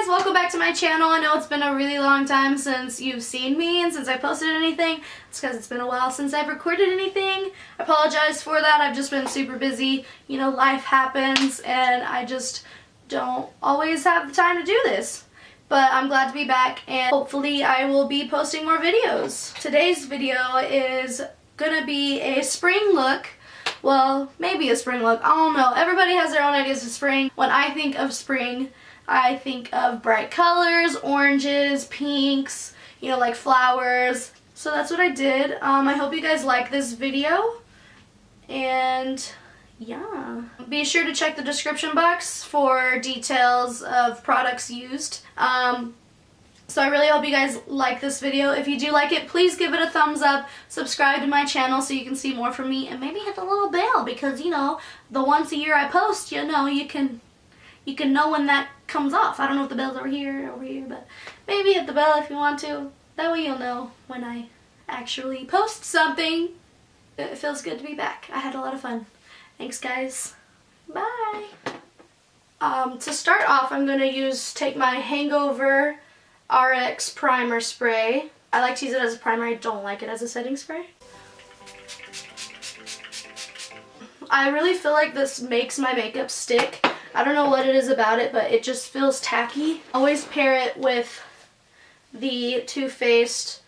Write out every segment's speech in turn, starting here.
guys, welcome back to my channel. I know it's been a really long time since you've seen me and since I posted anything. It's because it's been a while since I've recorded anything. I apologize for that. I've just been super busy. You know, life happens and I just don't always have the time to do this. But I'm glad to be back and hopefully I will be posting more videos. Today's video is gonna be a spring look. Well, maybe a spring look. I don't know. Everybody has their own ideas of spring. When I think of spring, I think of bright colors, oranges, pinks, you know, like flowers. So that's what I did. I hope you guys like this video. And yeah. Be sure to check the description box for details of products used. So I really hope you guys like this video. If you do like it, please give it a thumbs up, subscribe to my channel so you can see more from me, and maybe hit the little bell because, you know, the once a year I post, you know, you can know when that comes off. I don't know if the bell's over here, but maybe hit the bell if you want to. That way you'll know when I actually post something. It feels good to be back. I had a lot of fun. Thanks, guys. Bye. To start off, I'm going to take my Hangover RX primer spray. I like to use it as a primer. I don't like it as a setting spray. I really feel like this makes my makeup stick. I don't know what it is about it, but it just feels tacky. Always pair it with the Too Faced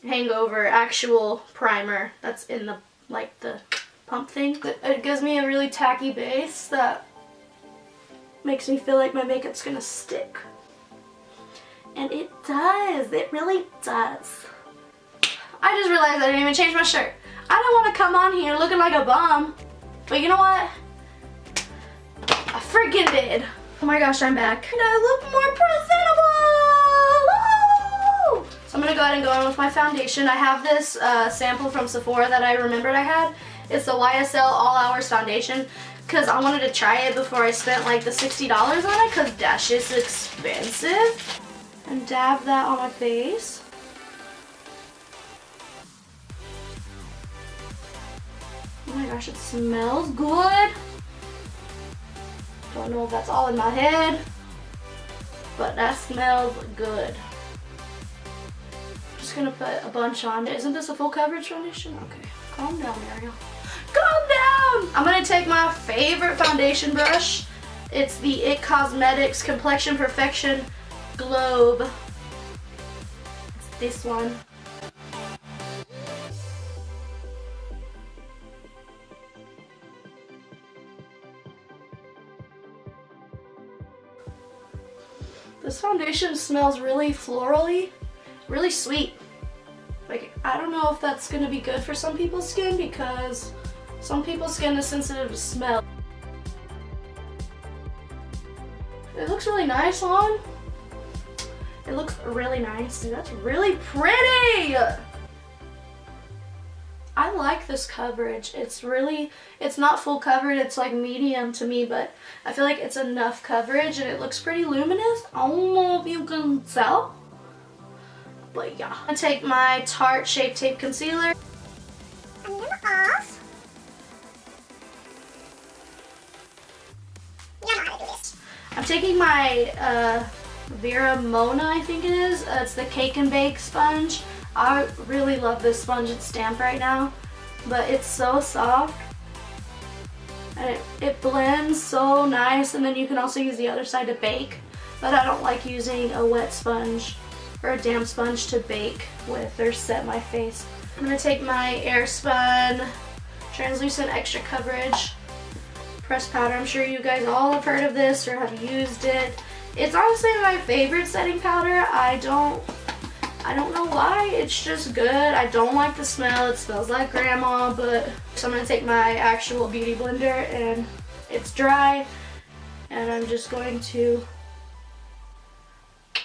Hangover actual primer that's in the, like, the pump thing. It gives me a really tacky base that makes me feel like my makeup's gonna stick. And it does. It really does. I just realized I didn't even change my shirt. I don't want to come on here looking like a bum. But you know what? I freaking did. Oh my gosh, I'm back. And I look more presentable! Woo! So I'm going to go ahead and go in with my foundation. I have this sample from Sephora that I remembered I had. It's the YSL All Hours foundation. Because I wanted to try it before I spent like the $60 on it. Because that shit's expensive. And dab that on my face. Oh my gosh, it smells good. Don't know if that's all in my head, but that smells good. Just gonna put a bunch on. Isn't this a full coverage foundation? Okay, calm down, Ariel. Calm down! I'm gonna take my favorite foundation brush. It's the IT Cosmetics Complexion Perfection Globe. It's this one. This foundation smells really florally, really sweet. Like, I don't know if that's gonna be good for some people's skin because some people's skin is sensitive to smell. It looks really nice on. It looks really nice. Dude, that's really pretty! I like this coverage. It's not full coverage, it's like medium to me, but I feel like it's enough coverage and it looks pretty luminous. I don't know if you can tell, but yeah. I'm gonna take my Tarte Shape Tape Concealer. I'm gonna off. I'm taking my Vera Mona, I think it is. It's the Cake and Bake sponge. I really love this sponge. It's damp right now, but it's so soft. And it blends so nice, and then you can also use the other side to bake. But I don't like using a wet sponge or a damp sponge to bake with or set my face. I'm going to take my Airspun Translucent Extra Coverage pressed powder. I'm sure you guys all have heard of this or have used it. It's honestly my favorite setting powder. I don't know why, it's just good. I don't like the smell, it smells like grandma, but so I'm gonna take my actual beauty blender and it's dry and I'm just going to,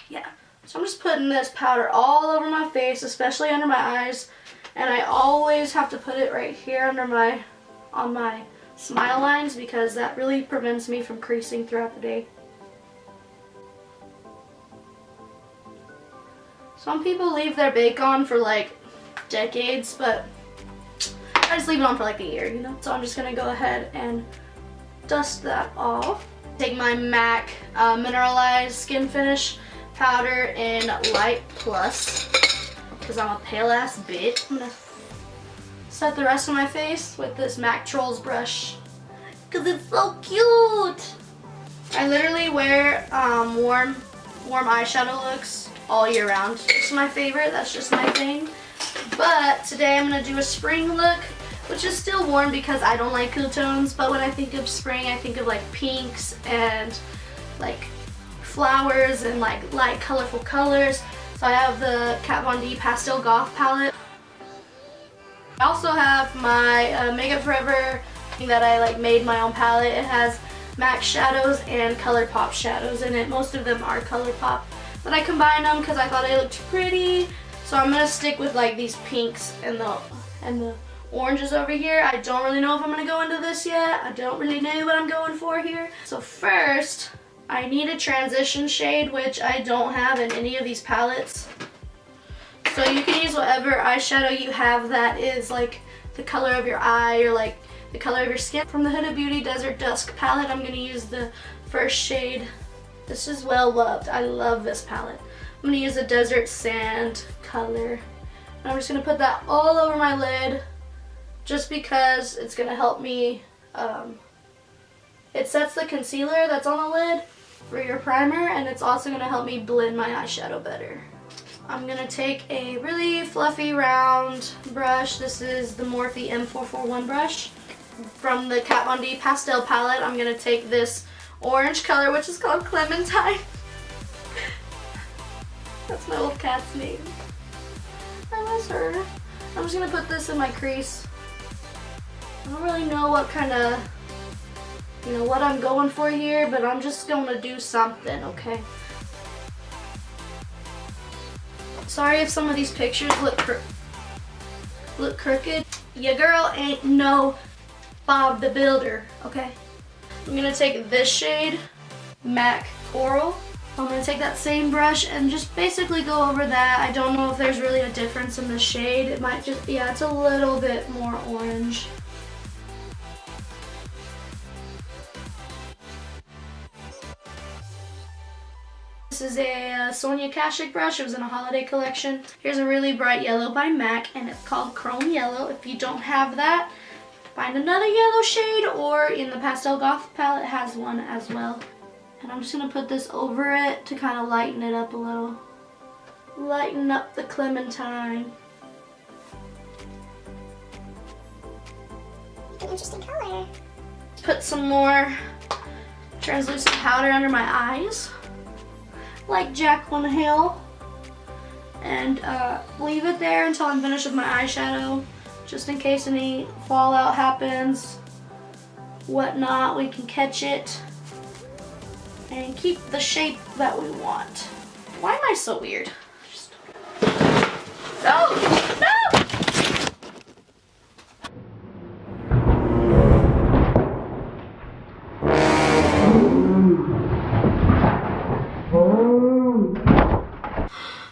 yeah. So I'm just putting this powder all over my face, especially under my eyes, and I always have to put it right here under on my smile lines because that really prevents me from creasing throughout the day. Some people leave their bake on for like decades, but I just leave it on for like a year, you know? So I'm just gonna go ahead and dust that off. Take my MAC Mineralize Skin Finish powder in Light Plus, because I'm a pale ass bitch. I'm gonna set the rest of my face with this MAC Trolls brush, because it's so cute. I literally wear warm eyeshadow looks all year round. It's my favorite, that's just my thing. But today I'm gonna do a spring look, which is still warm because I don't like cool tones, but when I think of spring, I think of like pinks and like flowers and like light colorful colors. So I have the Kat Von D Pastel Goth palette. I also have my Makeup Forever thing that I like made my own palette. It has MAC shadows and Colourpop shadows in it. Most of them are Colourpop, but I combined them because I thought they looked pretty. So I'm gonna stick with like these pinks and the oranges over here. I don't really know if I'm gonna go into this yet. I don't really know what I'm going for here. So first, I need a transition shade, which I don't have in any of these palettes. So you can use whatever eyeshadow you have that is like the color of your eye or like the color of your skin. From the Huda Beauty Desert Dusk palette, I'm gonna use the first shade. This is well loved. I love this palette. I'm gonna use a Desert Sand color. And I'm just gonna put that all over my lid, just because it's gonna help me. It sets the concealer that's on the lid for your primer, and it's also gonna help me blend my eyeshadow better. I'm gonna take a really fluffy round brush. This is the Morphe M441 brush. From the Kat Von D Pastel palette, I'm gonna take this orange color, which is called Clementine. That's my old cat's name. I miss her. I'm just gonna put this in my crease. I don't really know what kind of, what I'm going for here, but I'm just gonna do something, okay? Sorry if some of these pictures look crooked. Your girl ain't no Bob the Builder, okay? I'm gonna take this shade, MAC Coral. I'm gonna take that same brush and just basically go over that. I don't know if there's really a difference in the shade. It might just, yeah, it's a little bit more orange. This is a Sonia Kashuk brush. It was in a holiday collection. Here's a really bright yellow by MAC, and it's called Chrome Yellow. If you don't have that, find another yellow shade, or in the Pastel Goth palette has one as well. And I'm just gonna put this over it to kind of lighten it up a little. Lighten up the Clementine. An interesting color. Put some more translucent powder under my eyes, like Jacqueline Hill, and leave it there until I'm finished with my eyeshadow, just in case any fallout happens, whatnot, we can catch it and keep the shape that we want. Why am I so weird? No! No!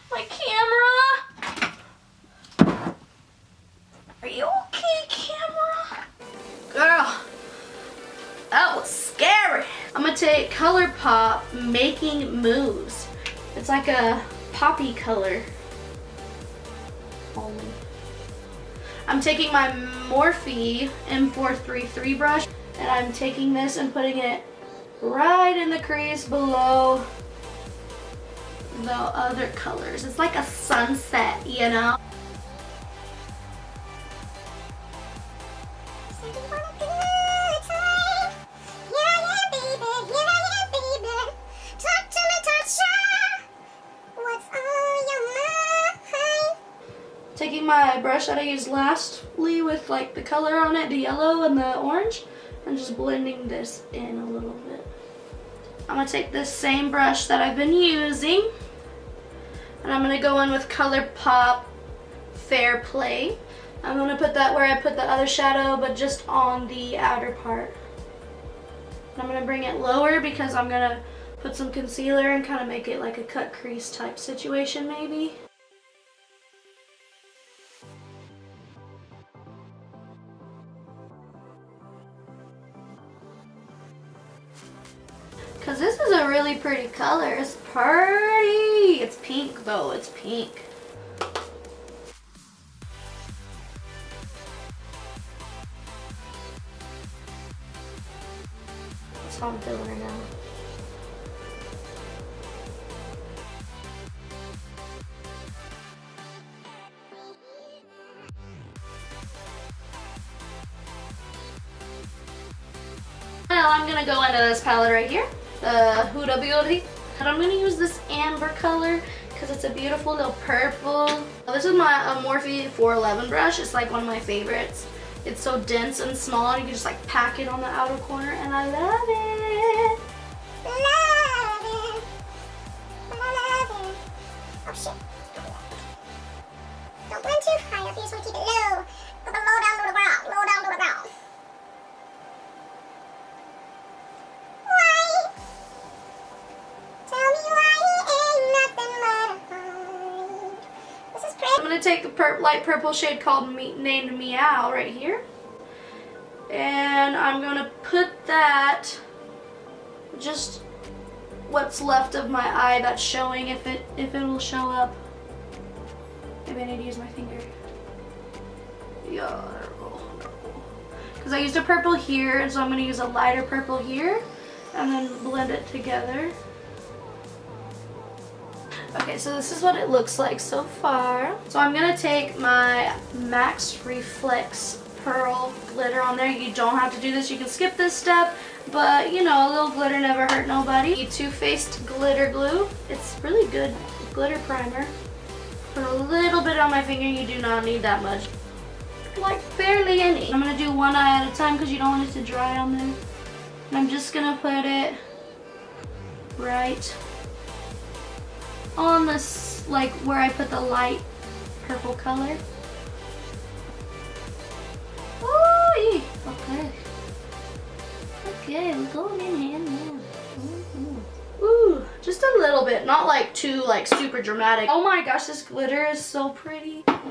My camera! Are you okay, camera? Girl, that was scary. I'm gonna take Colourpop Making Moves. It's like a poppy color. Only. I'm taking my Morphe M433 brush, and I'm taking this and putting it right in the crease below the other colors. It's like a sunset, you know? Taking my brush that I used lastly with like the color on it, the yellow and the orange, and just blending this in a little bit. I'm gonna take this same brush that I've been using, and I'm gonna go in with Colourpop Fair Play. I'm gonna put that where I put the other shadow, but just on the outer part. And I'm gonna bring it lower because I'm gonna put some concealer and kind of make it like a cut crease type situation maybe. pretty color. It's pretty. It's pink though. It's pink. That's how I'm feeling right now. Now I'm gonna go into this palette right here, the Huda Beauty. And I'm gonna use this amber color because it's a beautiful little purple. This is my Morphe 411 brush. It's like one of my favorites. It's so dense and small, and you can just like pack it on the outer corner, and I love it. Love it. Love it. Oh shit. Don't blend too high up. You just want to keep it low. Put the low down to the ground. Low down to the ground. I'm going to take the light purple shade called named Meow right here. And I'm going to put that, just what's left of my eye that's showing, if it will show up. Maybe I need to use my finger. Yeah, there we go. Because I used a purple here, and so I'm going to use a lighter purple here, and then blend it together. Okay, so this is what it looks like so far. So I'm gonna take my Max Reflex Pearl glitter on there. You don't have to do this, you can skip this step, but you know, a little glitter never hurt nobody. Too Faced glitter glue. It's really good glitter primer. Put a little bit on my finger, you do not need that much. Like barely any. I'm gonna do one eye at a time because you don't want it to dry on there. And I'm just gonna put it right on this, like where I put the light purple color. Oh, okay. Okay, we're going in hand now. Ooh, just a little bit, not like too like super dramatic. Oh my gosh, this glitter is so pretty. I'm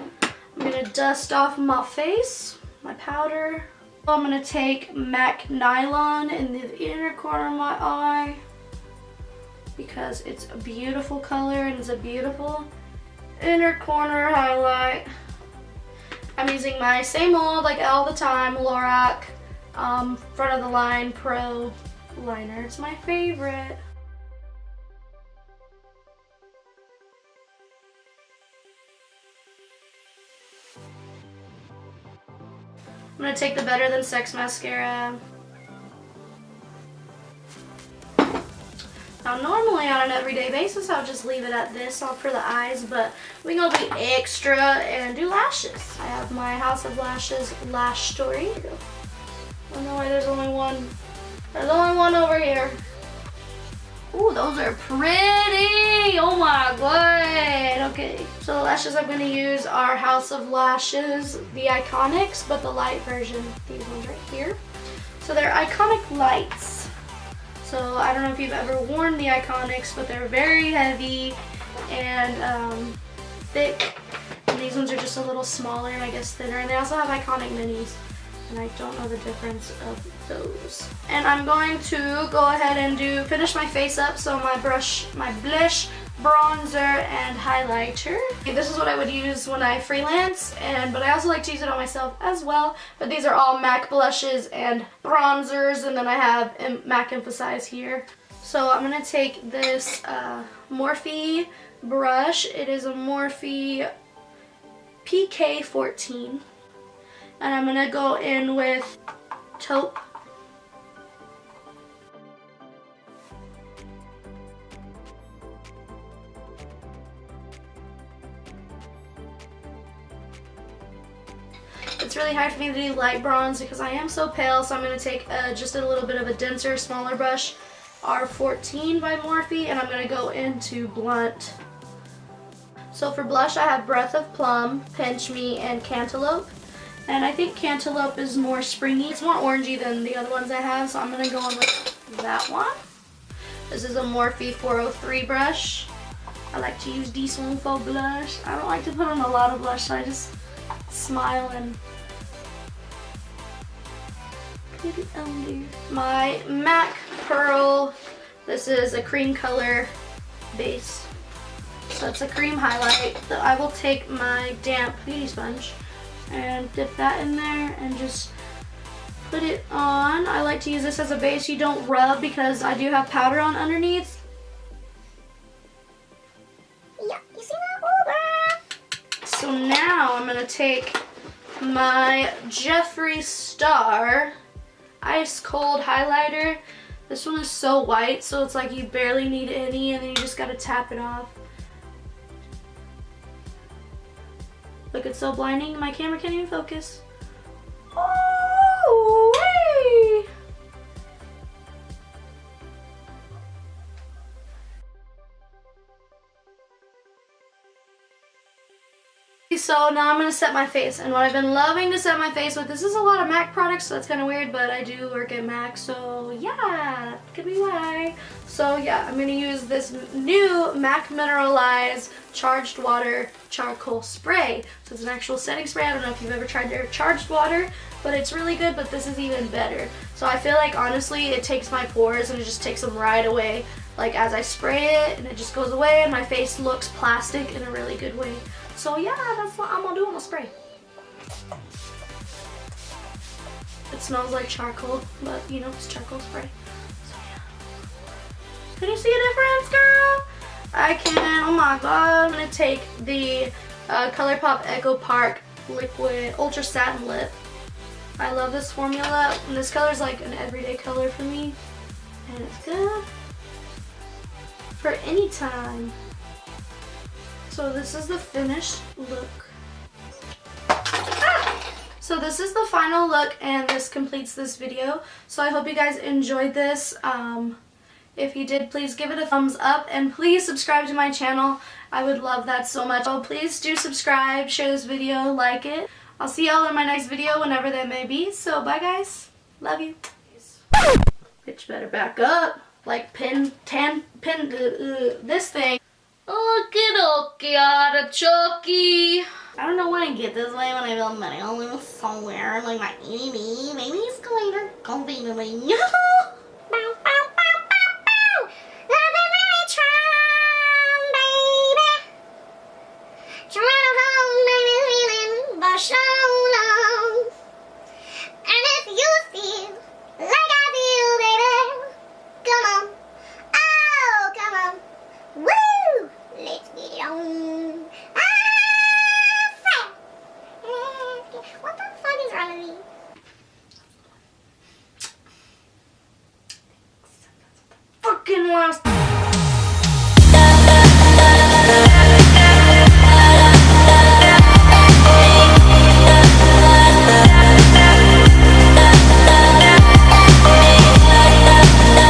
gonna dust off my face, my powder. I'm gonna take MAC Nylon in the inner corner of my eye, because it's a beautiful color and it's a beautiful inner corner highlight. I'm using my same old, like all the time, Lorac Front of the Line Pro liner. It's my favorite. I'm gonna take the Better Than Sex mascara. Now normally on an everyday basis I'll just leave it at this for the eyes, but we're gonna be extra and do lashes. I have my House of Lashes Lash Story. I don't know why there's only one. There's only one over here. Ooh, those are pretty! Oh my god! Okay, so the lashes I'm gonna use are House of Lashes, the Iconics, but the light version. These ones right here. So they're Iconic Lights. So I don't know if you've ever worn the Iconics, but they're very heavy and thick. And these ones are just a little smaller and I guess thinner. And they also have Iconic Minis. And I don't know the difference of those. And I'm going to go ahead and finish my face up. So my blush, bronzer, and highlighter. Okay, this is what I would use when I freelance, but I also like to use it on myself as well. But these are all MAC blushes and bronzers, and then I have MAC Emphasize here. So I'm gonna take this Morphe brush. It is a Morphe PK14. And I'm gonna go in with Taupe. It's really hard for me to do light bronze because I am so pale, so I'm gonna take just a little bit of a denser, smaller brush, R14 by Morphe, and I'm gonna go into blunt. So for blush, I have Breath of Plum, Pinch Me, and Cantaloupe. And I think Cantaloupe is more springy. It's more orangey than the other ones I have, so I'm going to go in with that one. This is a Morphe 403 brush. I like to use this one for blush. I don't like to put on a lot of blush, so I just smile and put it under. My MAC Pearl This is a cream color base. So it's a cream highlight. So I will take my damp beauty sponge and dip that in there and just put it on. I like to use this as a base. You don't rub because I do have powder on underneath. Yeah, you see that? Oh, so now I'm gonna take my Jefferee Star Ice Cold Highlighter. This one is so white, so it's like you barely need any, and then you just gotta tap it off. Look, it's so blinding. My camera can't even focus. Oh, hey! So now I'm going to set my face, and what I've been loving to set my face with, this is a lot of MAC products, so that's kind of weird, but I do work at MAC, so yeah, that could be why. So yeah, I'm going to use this new MAC Mineralize Charged Water Charcoal Spray. So it's an actual setting spray. I don't know if you've ever tried their charged water, but it's really good, but this is even better. So I feel like honestly it takes my pores and it just takes them right away. Like as I spray it and it just goes away and my face looks plastic in a really good way. So yeah, that's what I'm gonna do. I'm gonna spray. It smells like charcoal, but you know, it's charcoal spray. So yeah. Can you see a difference, girl? I can. Oh my god. I'm gonna take the Colourpop Echo Park Liquid Ultra Satin Lip. I love this formula, and this color is like an everyday color for me, and it's good for any time. So this is the finished look. So this is the final look, and this completes this video. So I hope you guys enjoyed this. If you did, please give it a thumbs up, and please subscribe to my channel. I would love that so much. So please do subscribe, share this video, like it. I'll see y'all in my next video, whenever that may be. So bye guys. Love you. Bitch better back up. Like pin this thing. Okie artichoke. I don't know when I get this way when I feel money. I'll live somewhere like my maybe it's going to go be